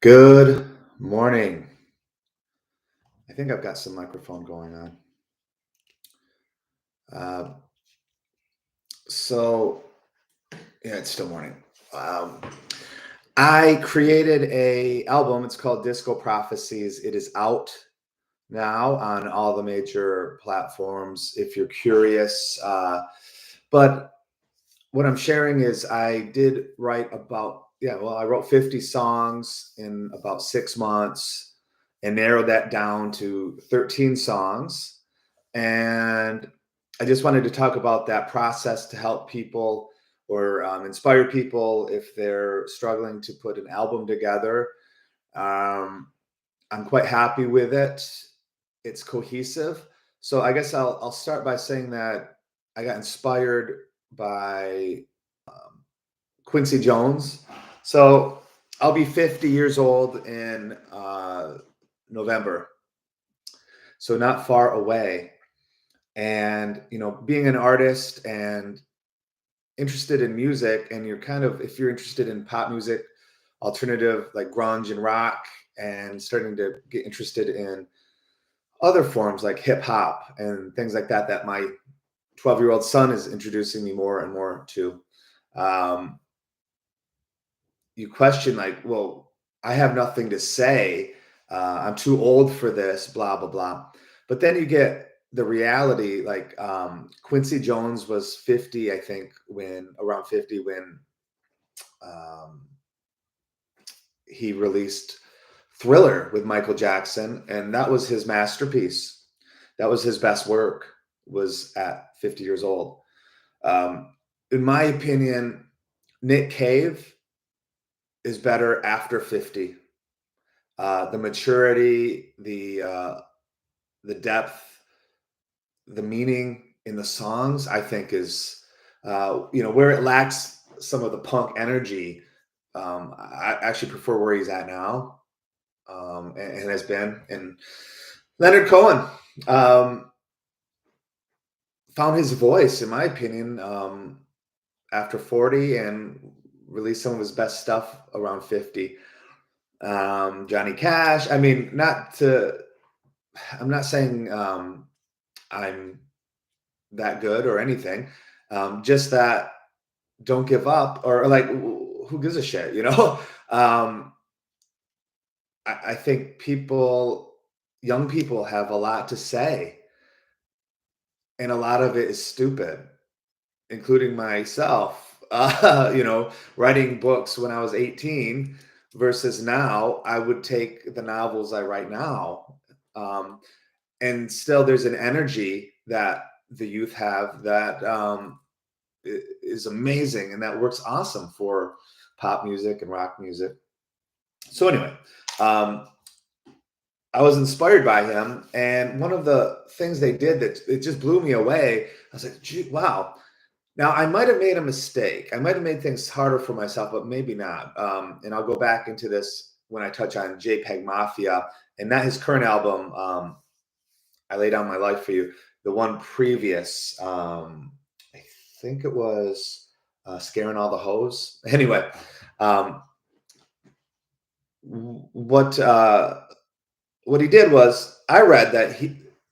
Good morning. I think I've got some microphone going on. Uh, so yeah, it's still morning. Um, I created a album. It's called Disco Prophecies. It is out now on all the major platforms. If you're curious, but what I'm sharing is I did write about I wrote 50 songs in about 6 months and narrowed that down to 13 songs. And I just wanted to talk about that process to help people or inspire people if they're struggling to put an album together. Um, I'm quite happy with it. It's cohesive. So I guess I'll start by saying that I got inspired by Quincy Jones. So I'll be 50 years old in November. So not far away. And being an artist and interested in music, and you're kind of, if you're interested in pop music, alternative like grunge and rock, and starting to get interested in other forms like hip hop and things like that, that my 12-year-old son is introducing me more and more to. um, you question, like, well, I have nothing to say, I'm too old for this, blah blah blah. But then you get the reality, like, Quincy Jones was 50, I think, when around 50 when um, he released Thriller with Michael Jackson, and that was his masterpiece. That was his best work, was at 50 years old. In my opinion, Nick Cave is better after 50. The maturity, the depth, the meaning in the songs, I think, is where it lacks some of the punk energy. I actually prefer where he's at now, and has been. And Leonard Cohen found his voice, in my opinion, after 40, and released some of his best stuff around 50. Johnny Cash. I mean, I'm not saying I'm that good or anything. Just that, don't give up, or like, who gives a shit, you know? um, I think young people have a lot to say, and a lot of it is stupid, including myself. Writing books when I was 18 versus now, I would take the novels I write now. Um, and still, there's an energy that the youth have that is amazing, and that works awesome for pop music and rock music. So anyway, um, I was inspired by him, and one of the things they did that it just blew me away. I was like, "Gee, wow!" Now I might have made a mistake. I might have made things harder for myself, but maybe not. And I'll go back into this when I touch on JPEG Mafia, and that his current album. I lay down my life for you. The one previous, I think it was scaring all the hoes. Anyway, um, what he did was, I read that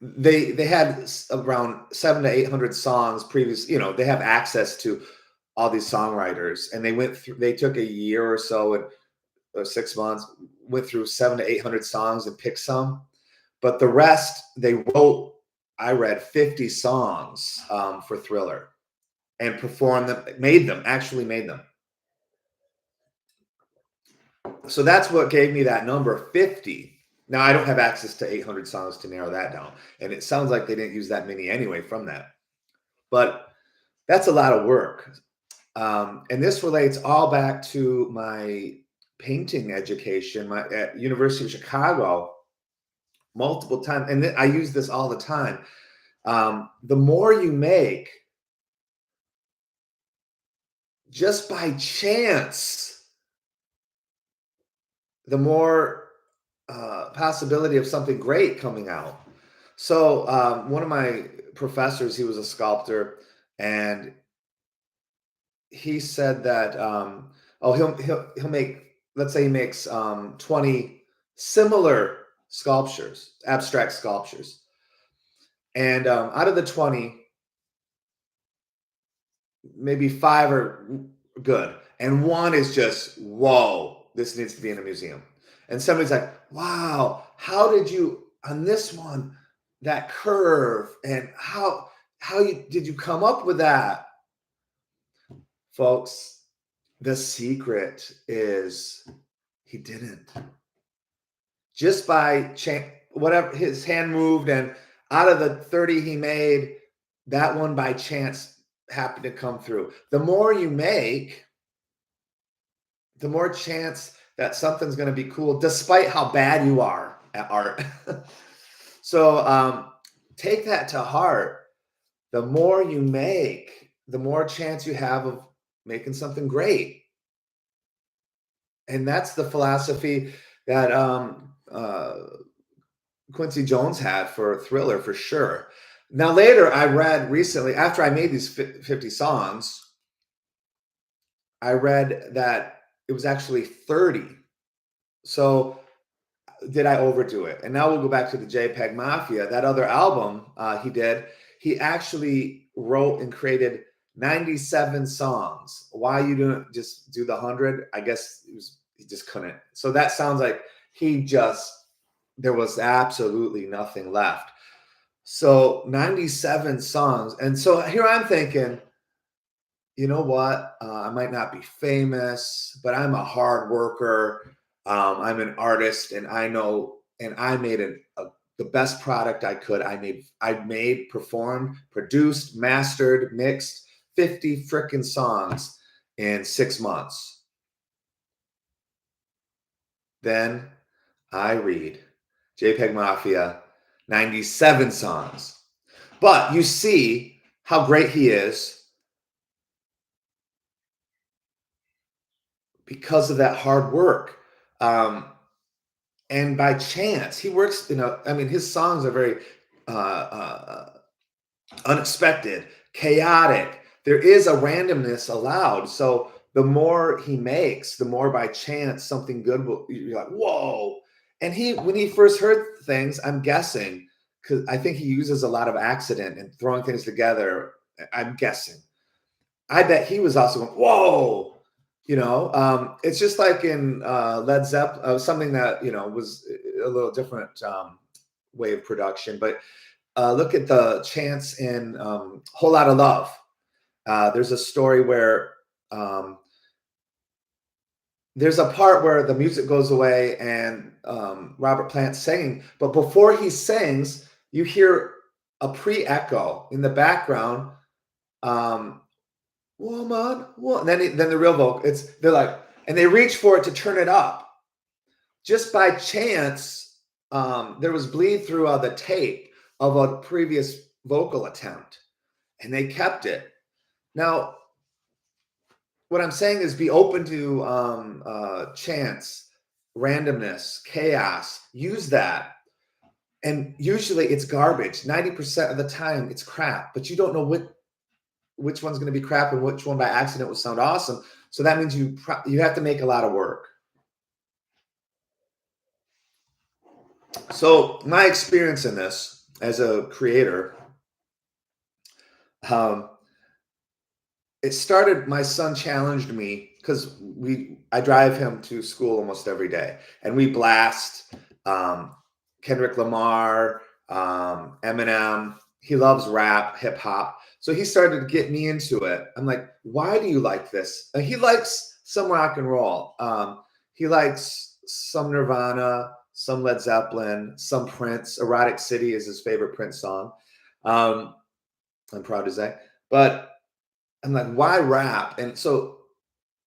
they had around 700 to 800 songs previous. They have access to all these songwriters, and they went through. They took a year or so, or 6 months, went through 700 to 800 songs and picked some. But the rest, they wrote, I read 50 songs for Thriller, and performed them, actually made them. So that's what gave me that number 50. Now, I don't have access to 800 songs to narrow that down. And it sounds like they didn't use that many anyway from that. But that's a lot of work. And this relates all back to my painting education, at University of Chicago, multiple times. And I use this all the time. The more you make, just by chance, the more possibility of something great coming out. So one of my professors, he was a sculptor, and he said that, oh, he'll make let's say he makes 20 similar sculptures, abstract sculptures. And out of the 20, maybe 5 are good. And one is just, whoa, this needs to be in a museum. And somebody's like, wow, how did you, on this one, that curve, and did you come up with that? Folks, the secret is he didn't. Just by chance, whatever, his hand moved, and out of the 30 he made, that one by chance happened to come through. The more you make, the more chance that something's going to be cool, despite how bad you are at art. So take that to heart. The more you make, the more chance you have of making something great. And that's the philosophy that Quincy Jones had for Thriller, for sure. Now, later, I read recently, after I made these 50 songs, I read that it was actually 30. So did I overdo it? And now we'll go back to the JPEG Mafia. That other album he actually wrote and created 97 songs. Why you didn't just do the 100? I guess he just couldn't. So that sounds like there was absolutely nothing left. So 97 songs. And so here I'm thinking, you know what? I might not be famous, but I'm a hard worker. I'm an artist, and I know, and I made the best product I could. I made, performed, produced, mastered, mixed 50 freaking songs in 6 months. Then I read JPEG Mafia, 97 songs. But you see how great he is because of that hard work. And by chance, he works, his songs are very unexpected, chaotic. There is a randomness allowed. So the more he makes, the more by chance something good you're like, whoa. And when he first heard things, I'm guessing, because I think he uses a lot of accident and throwing things together. I'm guessing. I bet he was also going, whoa. It's just like in Led Zeppelin, something that, was a little different way of production. But look at the chance in Whole Lotta Love. There's a story where there's a part where the music goes away and Robert Plant's singing. But before he sings, you hear a pre-echo in the background. Woman, and then the real vocal. They're like, and they reach for it to turn it up. Just by chance, there was bleed through the tape of a previous vocal attempt, and they kept it. Now, what I'm saying is be open to chance, randomness, chaos. Use that. And usually it's garbage. 90% of the time it's crap, but you don't know which one's going to be crap and which one by accident will sound awesome. So that means you have to make a lot of work. So my experience in this as a creator, it started, my son challenged me because I drive him to school almost every day, and we blast Kendrick Lamar, Eminem. He loves rap, hip hop. So he started to get me into it. I'm like, why do you like this? He likes some rock and roll. He likes some Nirvana, some Led Zeppelin, some Prince. Erotic City is his favorite Prince song. I'm proud to say. But I'm like, why rap? And so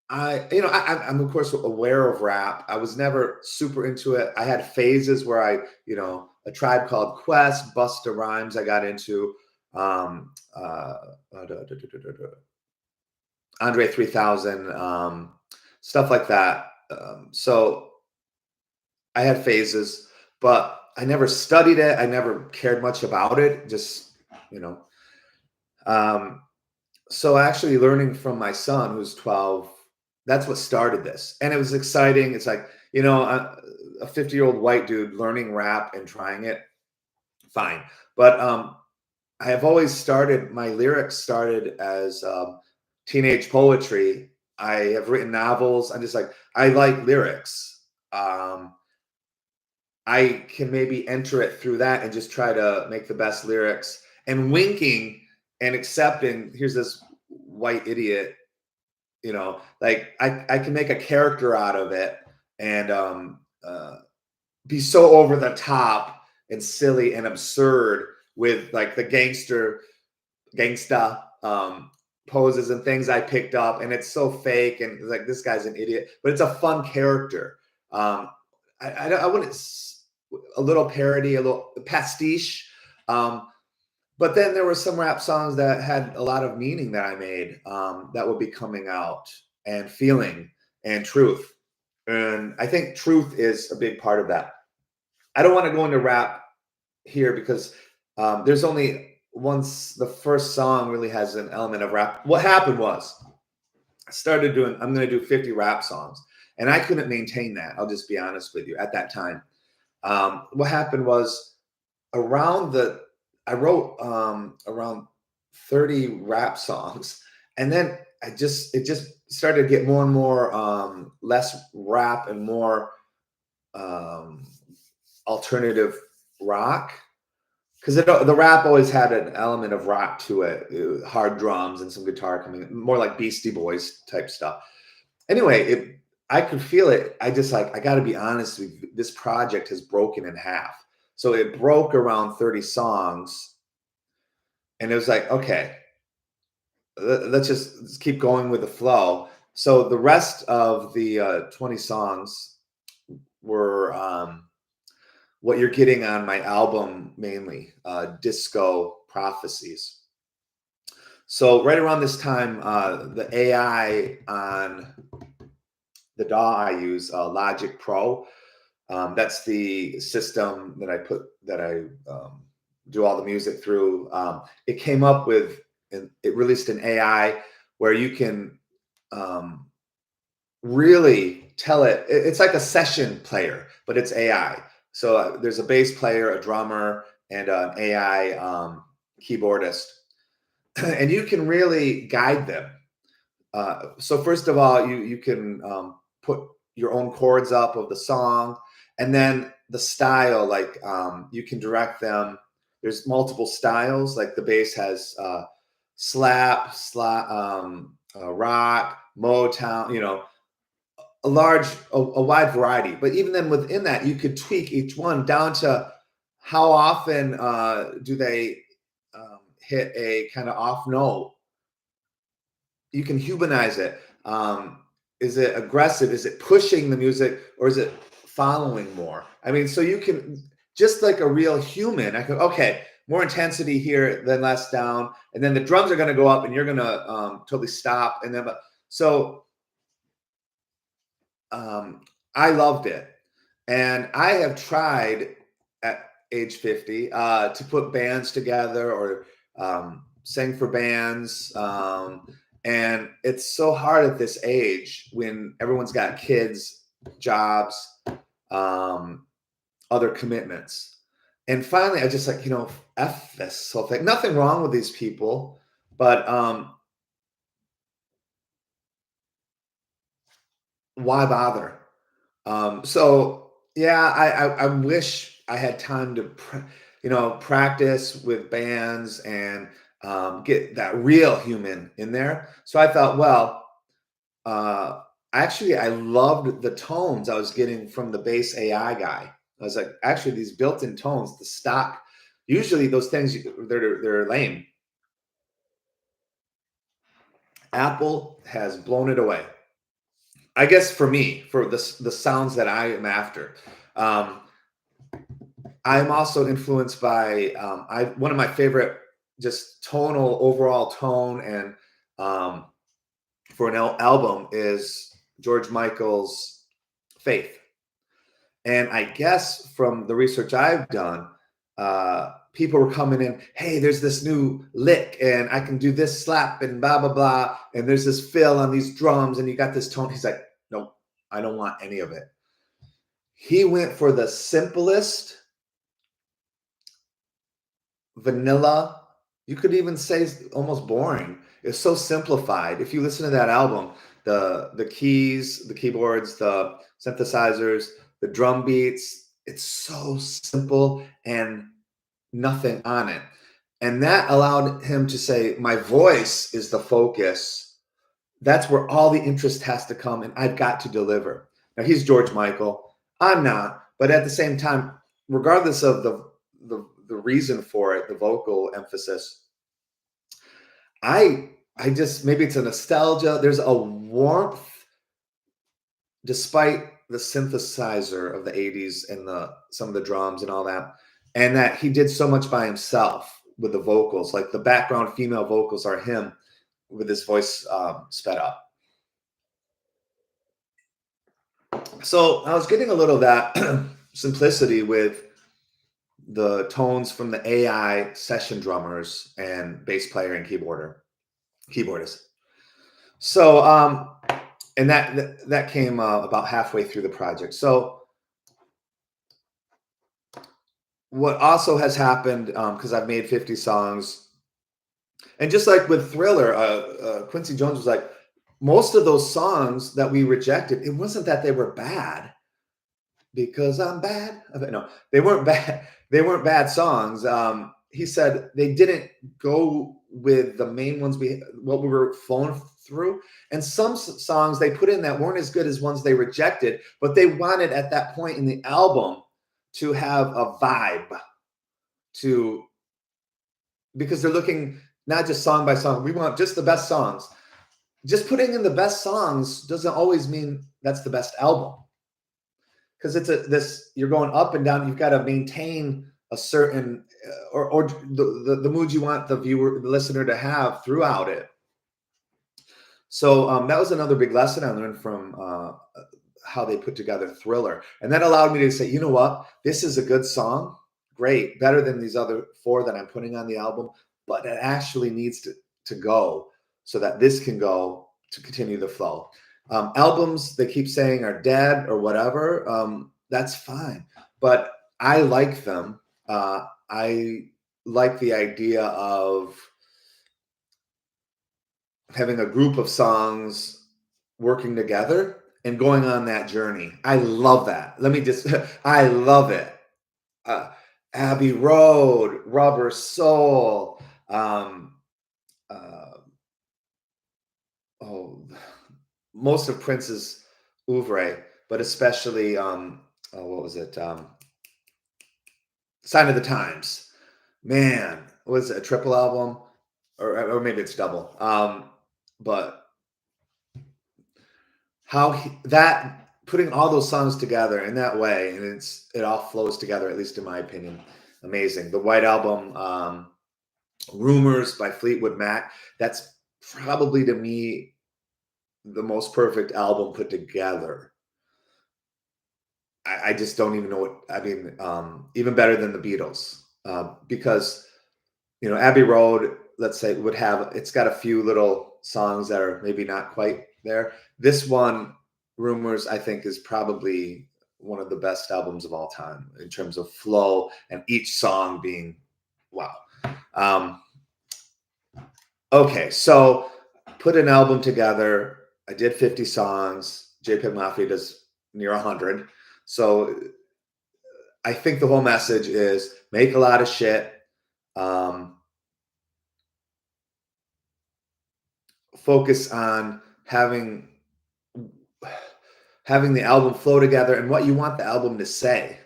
I'm of course aware of rap. I was never super into it. I had phases where A Tribe Called Quest, Busta Rhymes I got into, Andre 3000, stuff like that. So I had phases, but I never studied it. I never cared much about it. Just, so actually learning from my son, who's 12 that's what started this, and it was exciting. It's like, you know, a 50-year-old white dude learning rap and trying it, fine. But I have always started, my lyrics started as teenage poetry. I have written novels. I'm just like, I like lyrics. Um, I can maybe enter it through that and just try to make the best lyrics and winking and accepting. Here's this white idiot, you know, like I can make a character out of it and be so over the top and silly and absurd with like the gangsta poses and things I picked up, and it's so fake and like this guy's an idiot, but it's a fun character. Um, I wouldn't a little parody, a little pastiche. Um, but then there were some rap songs that had a lot of meaning that I made that would be coming out and feeling and truth. And I think truth is a big part of that. I don't want to go into rap here because there's only once the first song really has an element of rap. What happened was I started doing, I'm going to do 50 rap songs, and I couldn't maintain that. I'll just be honest with you at that time. What happened was around the, I wrote around 30 rap songs, and then it just started to get more and more less rap and more um, alternative rock, because the rap always had an element of rock to it, hard drums and some guitar coming in, more like Beastie Boys type stuff. Anyway, I could feel it. I just like, I got to be honest with you, this project has broken in half. So it broke around 30 songs, and it was like, okay, let's keep going with the flow. So the rest of the 20 songs were what you're getting on my album, mainly Disco Prophecies. So right around this time, the AI on the DAW I use, Logic Pro, that's the system that I do all the music through. It came up with, it released an AI where you can really tell it's like a session player, but it's AI. So there's a bass player, a drummer, and an AI keyboardist, and you can really guide them. So first of all, you can put your own chords up of the song, and then the style, like you can direct them. There's multiple styles, like the bass has slap, rock, Motown, you know, a wide variety. But even then within that, you could tweak each one down to how often do they hit a kind of off note. You can humanize it. Is it aggressive? Is it pushing the music, or is it following more? I mean, so you can, just like a real human, I go, okay, more intensity here, then less down, and then the drums are going to go up, and you're going to totally stop, and then so I loved it, and I have tried at age 50 to put bands together or sing for bands. And it's so hard at this age when everyone's got kids, jobs, other commitments. And finally, I just like, you know, F this whole thing. Nothing wrong with these people, but why bother? So yeah, I wish I had time to, you know, practice with bands and get that real human in there. So I thought, well, actually, I loved the tones I was getting from the bass AI guy. I was like, actually, these built-in tones, the stock, usually those things they're lame. Apple has blown it away. I guess for me, for the sounds that I am after. Um, I'm also influenced by I one of my favorite just tonal overall tone and um, for an album is George Michael's Faith. And I guess from the research I've done, people were coming in, hey, there's this new lick and I can do this slap and blah, blah, blah. And there's this fill on these drums and you got this tone. He's like, nope, I don't want any of it. He went for the simplest, vanilla, you could even say almost boring. It's so simplified. If you listen to that album, the keys, the keyboards, the synthesizers, the drum beats, it's so simple and nothing on it. And that allowed him to say, my voice is the focus. That's where all the interest has to come, and I've got to deliver. Now, he's George Michael. I'm not. But at the same time, regardless of the reason for it, the vocal emphasis, I just, maybe it's a nostalgia. There's a warmth despite the synthesizer of the 80s and some of the drums and all that, and that he did so much by himself with the vocals. Like the background female vocals are him with his voice sped up. So I was getting a little of that simplicity with the tones from the AI session drummers and bass player and keyboardist. So and that came about halfway through the project. So what also has happened, because I've made 50 songs, and just like with Thriller, Quincy Jones was like, most of those songs that we rejected, it wasn't that they were bad because I'm bad. No, they weren't bad. They weren't bad songs. He said they didn't go with the main ones what we were flowing through. And some songs they put in that weren't as good as ones they rejected, but they wanted at that point in the album to have a vibe because they're looking not just song by song. We want just the best songs. Just putting in the best songs doesn't always mean that's the best album. Because you're going up and down. You've got to maintain a certain or the mood you want the listener to have throughout it. So that was another big lesson I learned from how they put together Thriller, and that allowed me to say, you know what, this is a good song, great, better than these other 4 that I'm putting on the album, but it actually needs to go so that this can go to continue the flow. Albums they keep saying are dead or whatever, that's fine, but I like them. I like the idea of having a group of songs working together and going on that journey. I love that. I love it. Abbey Road, Rubber Soul, most of Prince's oeuvre, but especially what was it? Sign of the Times. Man, was it a triple album? Or maybe it's double. But how that putting all those songs together in that way, and it all flows together, at least in my opinion, amazing. The White Album, Rumors by Fleetwood Mac, that's probably to me the most perfect album put together. I just don't even know what I mean. Even better than the Beatles, because Abbey Road, let's say, it's got a few little songs that are maybe not quite there. This one, Rumors, I think is probably one of the best albums of all time in terms of flow and each song being wow. Okay, so put an album together. I did 50 songs. JPEG Mafia does near 100. So I think the whole message is make a lot of shit. Focus on having the album flow together and what you want the album to say.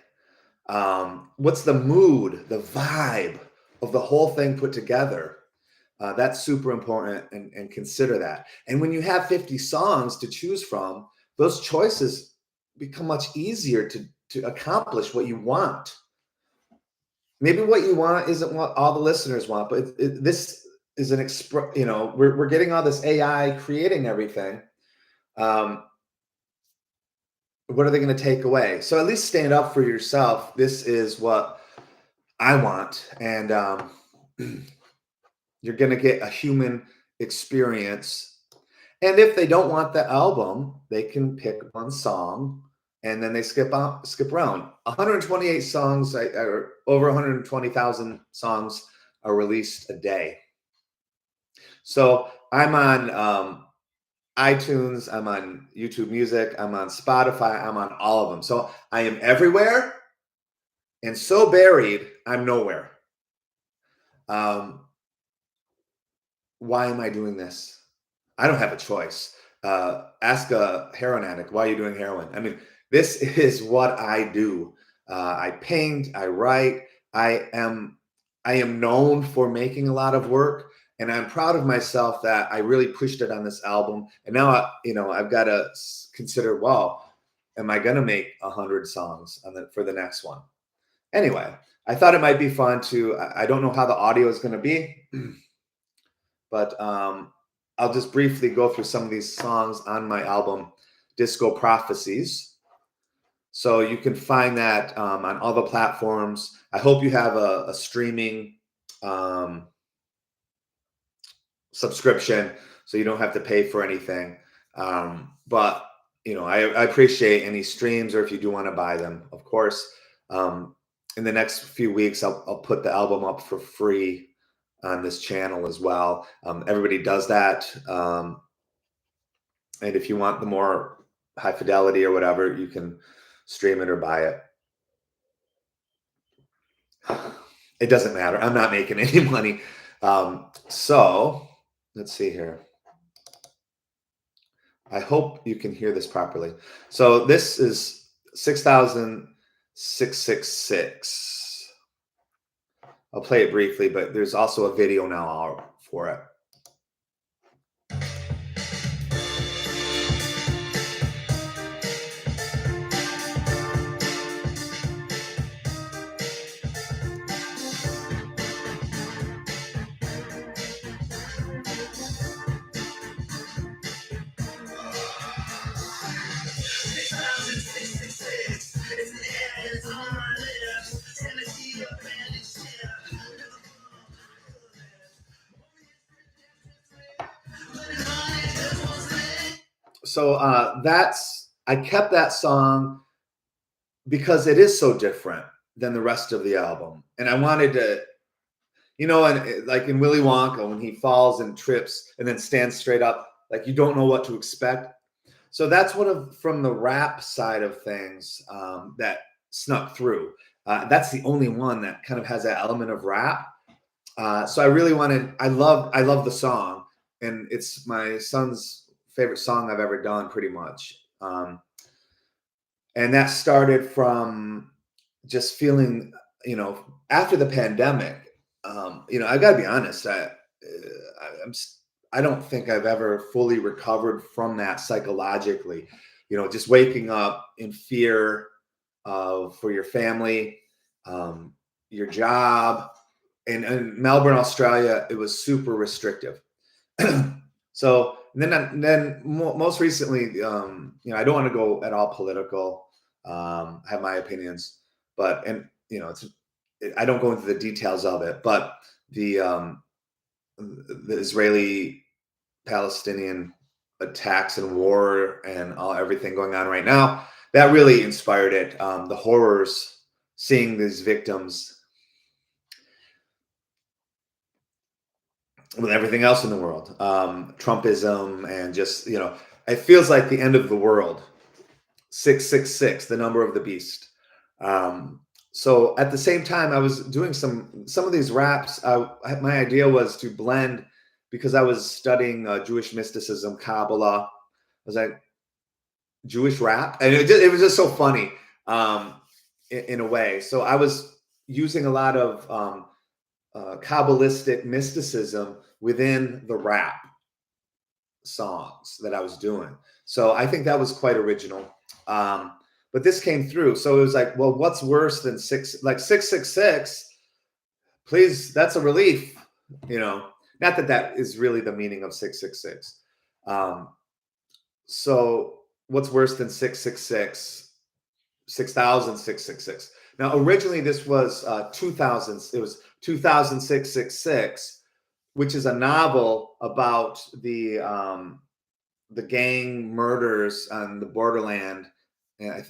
What's the mood, the vibe of the whole thing put together? That's super important, and consider that. And when you have 50 songs to choose from, those choices become much easier to accomplish what you want. Maybe what you want isn't what all the listeners want, but this is we're getting all this AI creating everything. What are they going to take away? So at least stand up for yourself. This is what I want. And you're going to get a human experience. And if they don't want the album, they can pick one song and then they skip around. 128 songs, or over 120,000 songs are released a day. So I'm on iTunes, I'm on YouTube Music, I'm on Spotify, I'm on all of them. So I am everywhere and so buried, I'm nowhere. Why am I doing this? I don't have a choice. Ask a heroin addict, why are you doing heroin? I mean, this is what I do. I paint, I write. I am known for making a lot of work, and I'm proud of myself that I really pushed it on this album. And now, I've got to consider, well, am I going to make 100 songs for the next one? Anyway, I thought it might be fun to. I don't know how the audio is going to be. But I'll just briefly go through some of these songs on my album, Disco Prophecies. So you can find that on all the platforms. I hope you have a streaming subscription so you don't have to pay for anything. But, I appreciate any streams, or if you do want to buy them, of course. In the next few weeks, I'll put the album up for free on this channel as well. Everybody does that. And if you want the more high fidelity or whatever, you can stream it or buy it. It doesn't matter. I'm not making any money. So let's see here. I hope you can hear this properly. So this is 6,666. I'll play it briefly, but there's also a video now for it. So I kept that song because it is so different than the rest of the album. And I wanted to, and like in Willy Wonka, when he falls and trips and then stands straight up, like you don't know what to expect. So that's from the rap side of things that snuck through. That's the only one that kind of has that element of rap. So I really I love the song, and it's my son's favorite song I've ever done, pretty much. And that started from just feeling, after the pandemic, I got to be honest, I don't think I've ever fully recovered from that psychologically, just waking up in fear for your family, your job. And in Melbourne, Australia, it was super restrictive. So then most recently, I don't want to go at all political. I have my opinions, but I don't go into the details of it. But the Israeli-Palestinian attacks and war and everything going on right now, that really inspired it. The horrors, seeing these victims with everything else in the world, Trumpism, and just, it feels like the end of the world. 666, the number of the beast. So at the same time, I was doing some of these raps. My idea was to blend, because I was studying Jewish mysticism, Kabbalah. I was like, Jewish rap, and it was just so funny in a way. So I was using a lot of Kabbalistic mysticism within the rap songs that I was doing. So I think that was quite original. But this came through. So it was like, well, what's worse than 666? Please, that's a relief. Not that is really the meaning of 666. So what's worse than 666? 6,666. Now, originally this was 2000. It was 2006, which is a novel about the gang murders on the borderland. And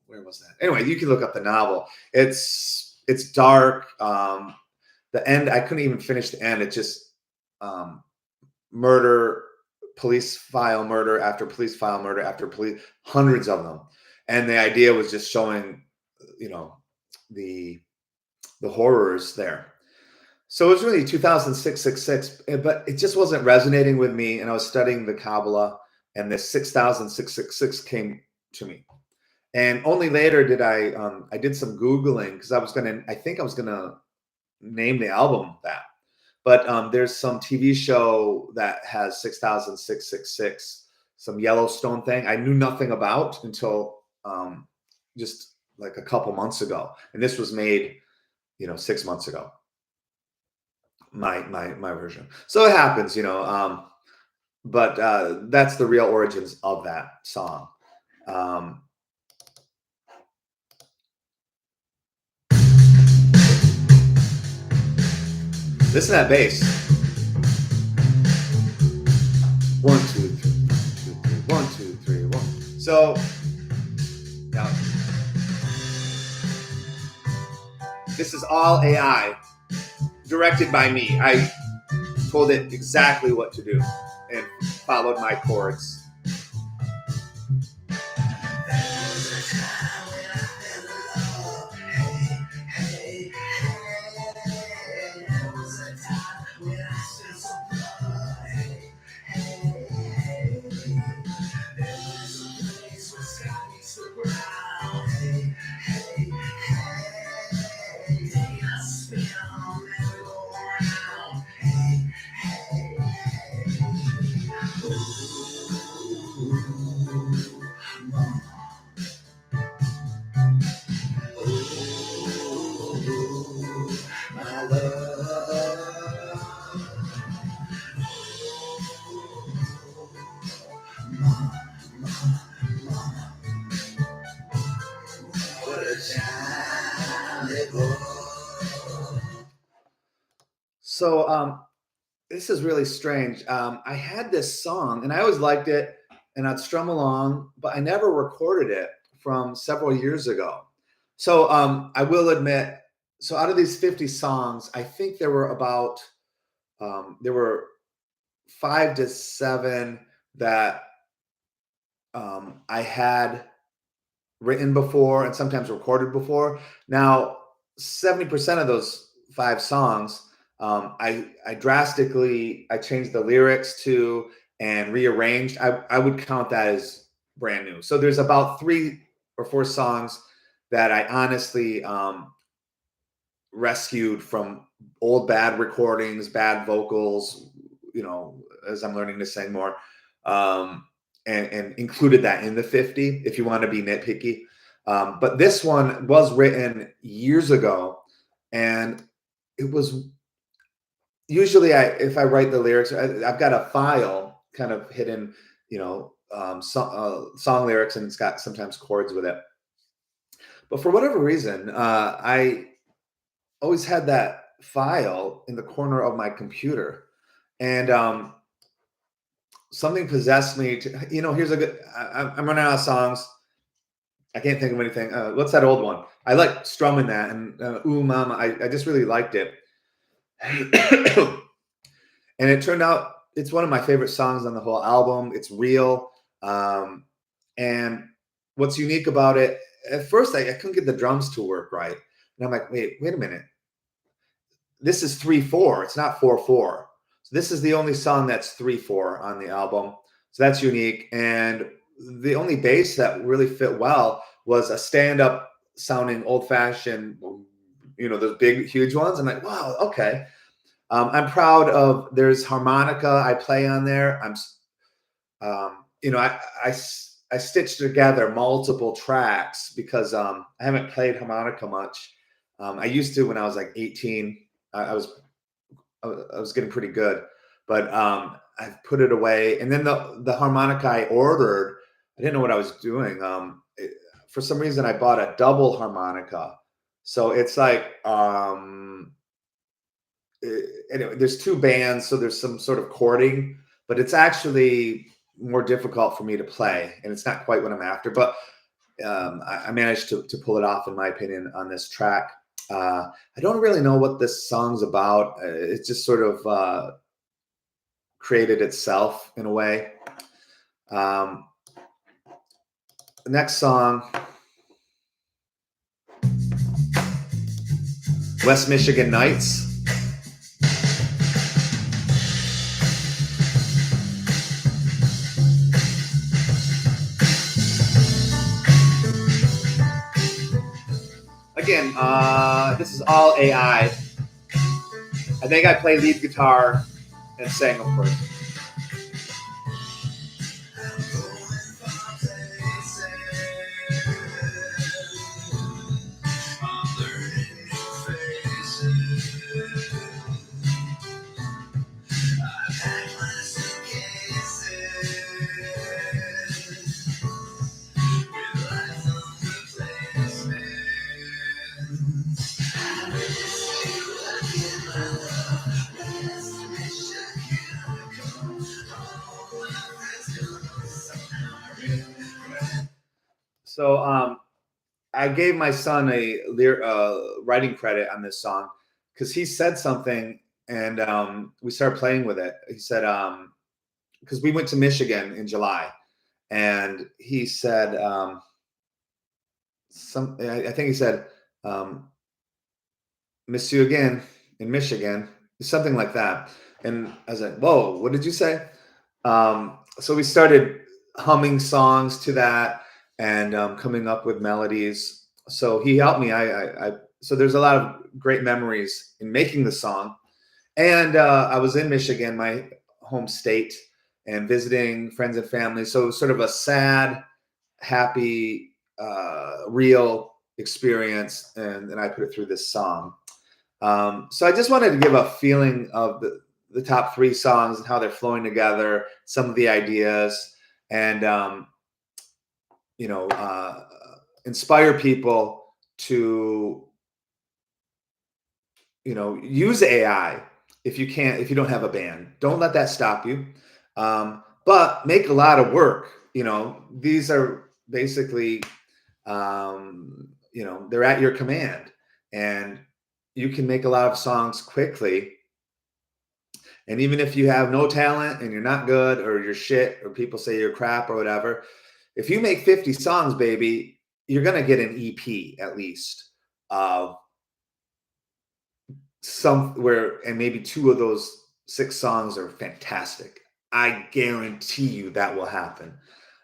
where was that? Anyway, you can look up the novel. It's dark. The end, I couldn't even finish the end. It just murder, police file murder after police file murder after police, hundreds of them. And the idea was just showing, the horrors there. So it was really 2006, but it just wasn't resonating with me. And I was studying the Kabbalah, and this 6,666 came to me. And only later did I did some Googling because I think I was gonna name the album that. But there's some TV show that has 6,666, some Yellowstone thing I knew nothing about until just like a couple months ago. And this was made, 6 months ago. My version. So it happens, but that's the real origins of that song. Listen to that bass. 1, 2, 3, 1, 2, 3, 1. So now this is all AI, directed by me. I told it exactly what to do and followed my chords. So this is really strange. I had this song and I always liked it and I'd strum along, but I never recorded it from several years ago. So I will admit, so out of these 50 songs, I think there were about there were 5 to 7 that I had written before and sometimes recorded before. Now, 70% of those 5 songs, I drastically changed the lyrics to and rearranged. I would count that as brand new. So there's about 3 or 4 songs that I honestly rescued from old bad recordings, bad vocals, as I'm learning to sing more, and included that in the 50 if you want to be nitpicky. But this one was written years ago, and it was usually if I write the lyrics, I've got a file kind of hidden, song lyrics, and it's got sometimes chords with it. But for whatever reason, I always had that file in the corner of my computer, and something possessed me to, here's a good, I'm running out of songs. I can't think of anything. What's that old one? I like strumming that, and Ooh Mama, I just really liked it. And it turned out it's one of my favorite songs on the whole album. It's real. And what's unique about it, at first I couldn't get the drums to work right. And I'm like, wait a minute. This is 3/4. It's not 4/4. So this is the only song that's 3/4 on the album. So that's unique. And the only bass that really fit well was a stand-up sounding old-fashioned, those big, huge ones. I'm like, wow, okay. I'm proud of, there's harmonica I play on there. I stitched together multiple tracks because I haven't played harmonica much. I used to when I was like 18. I was getting pretty good, but I've put it away. And then the harmonica I ordered, I didn't know what I was doing. For some reason, I bought a double harmonica, So it's like anyway, there's two bands, so there's some sort of chording, but it's actually more difficult for me to play, and it's not quite what I'm after. But I managed to pull it off, in my opinion, on this track. I don't really know what this song's about. It just sort of created itself in a way. Um, the next song, West Michigan Nights. Again, this is all AI. I think I play lead guitar and sing, of course. So I gave my son a writing credit on this song because he said something, and we started playing with it. He said, because we went to Michigan in July, and he said, I think he said, um, miss you again in Michigan, something like that. And I was like, whoa, what did you say? So we started humming songs to that and coming up with melodies. So he helped me. So there's a lot of great memories in making the song. And I was in Michigan, my home state, and visiting friends and family. So it was sort of a sad, happy, real experience. And I put it through this song. So I just wanted to give a feeling of the top three songs and how they're flowing together, some of the ideas, and inspire people to use AI if you don't have a band. Don't let that stop you, but make a lot of work. These are basically they're at your command, and you can make a lot of songs quickly. And even if you have no talent and you're not good or you're shit or people say you're crap or whatever, if you make 50 songs, baby, you're going to get an EP at least of somewhere, and maybe two of those 6 songs are fantastic. I guarantee you that will happen.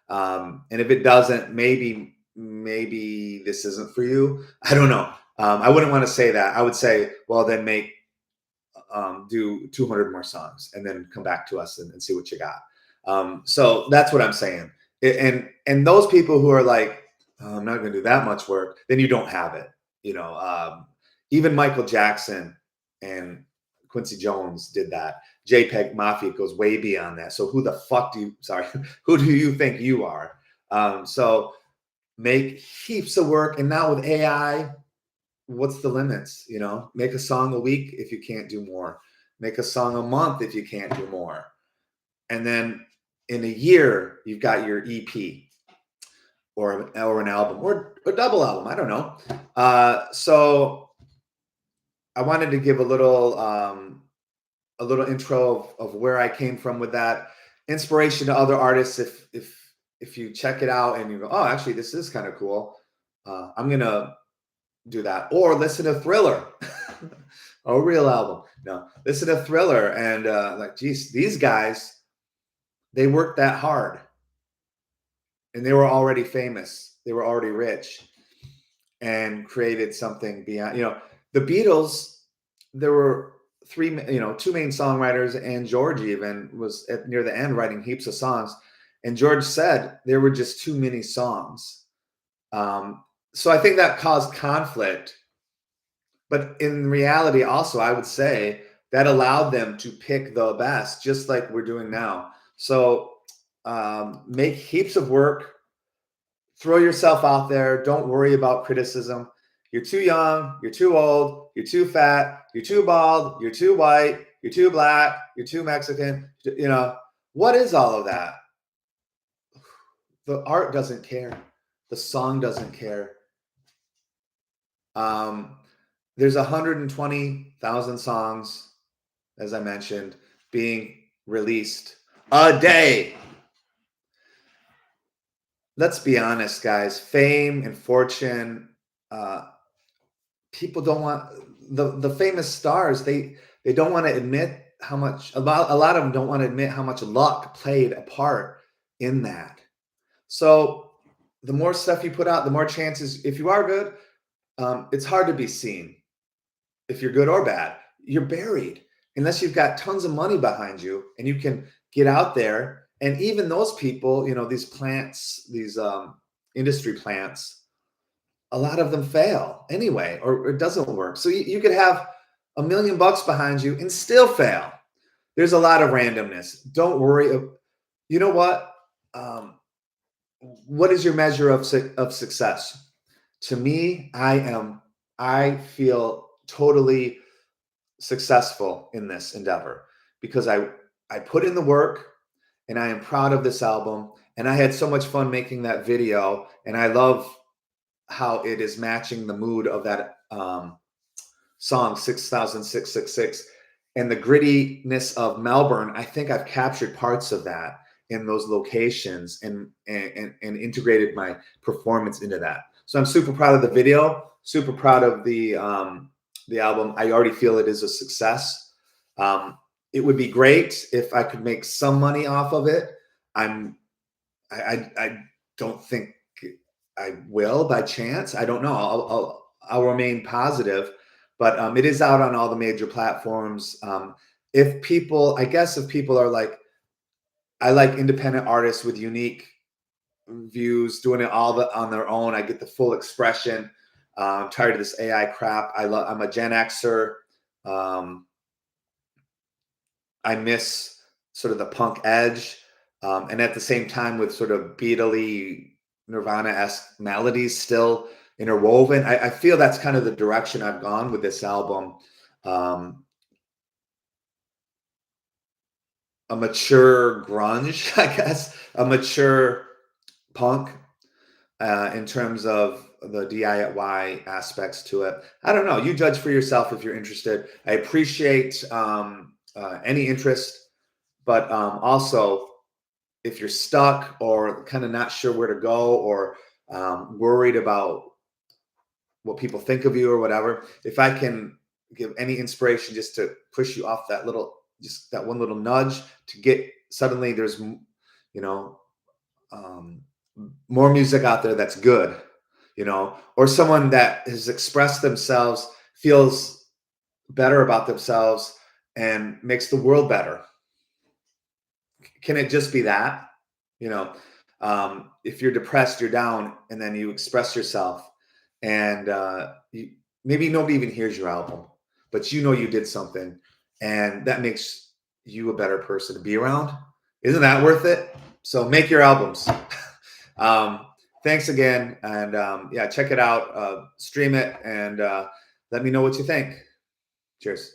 And if it doesn't, maybe this isn't for you. I don't know. I wouldn't want to say that. I would say, well, then do 200 more songs and then come back to us and see what you got. So that's what I'm saying. And those people who are like, oh, I'm not going to do that much work, then you don't have it. Even Michael Jackson and Quincy Jones did that. JPEG Mafia goes way beyond that. So who do you think you are? So make heaps of work. And now with AI, what's the limits? Make a song a week if you can't do more. Make a song a month if you can't do more. And then in a year, you've got your EP or an album or a double album. I don't know. So I wanted to give a little intro of where I came from with that inspiration to other artists. If you check it out and you go, oh, actually, this is kind of cool. I'm gonna do that, or listen to Thriller, a real album. No, listen to Thriller, and like, geez, these guys, they worked that hard, and they were already famous. They were already rich, and created something beyond. The Beatles. There were two main songwriters, and George even was near the end writing heaps of songs. And George said there were just too many songs. So I think that caused conflict. But in reality, also, I would say that allowed them to pick the best, just like we're doing now. So make heaps of work, throw yourself out there. Don't worry about criticism. You're too young, you're too old, you're too fat, you're too bald, you're too white, you're too black, you're too Mexican. What is all of that? The art doesn't care. The song doesn't care. Um, there's 120,000 songs, as I mentioned, being released a day. Let's be honest, guys. Fame and fortune, people don't want the famous stars. They don't want to admit how much. A lot of them don't want to admit how much luck played a part in that. So the more stuff you put out, the more chances. If you are good, it's hard to be seen. If you're good or bad, you're buried unless you've got tons of money behind you and you can get out there. And even those people, these plants, these industry plants, a lot of them fail anyway, or it doesn't work. So you could have $1 million behind you and still fail. There's a lot of randomness. Don't worry. You know what? What is your measure of success? To me, I feel totally successful in this endeavor because I put in the work and I am proud of this album. And I had so much fun making that video. And I love how it is matching the mood of that song 6,666 and the grittiness of Melbourne. I think I've captured parts of that in those locations and integrated my performance into that. So I'm super proud of the video, super proud of the album. I already feel it is a success. It would be great if I could make some money off of it. I don't think I will by chance. I don't know. I'll remain positive, but it is out on all the major platforms. If people are like, I like independent artists with unique views, doing it all on their own. I get the full expression. I'm tired of this AI crap. I'm a Gen Xer. I miss sort of the punk edge, and at the same time with sort of Beatley, Nirvana-esque melodies still interwoven. I feel that's kind of the direction I've gone with this album. A mature grunge, I guess, a mature punk in terms of the DIY aspects to it. I don't know. You judge for yourself if you're interested. I appreciate any interest, but also if you're stuck or kind of not sure where to go or worried about what people think of you or whatever, if I can give any inspiration just to push you off just that one little nudge to get suddenly there's, more music out there that's good, or someone that has expressed themselves, feels better about themselves and makes the world better. Can it just be that? If you're depressed, you're down, and then you express yourself and maybe nobody even hears your album, but you did something and that makes you a better person to be around. Isn't that worth it? So make your albums. Thanks again. And yeah, check it out, stream it, and let me know what you think. Cheers.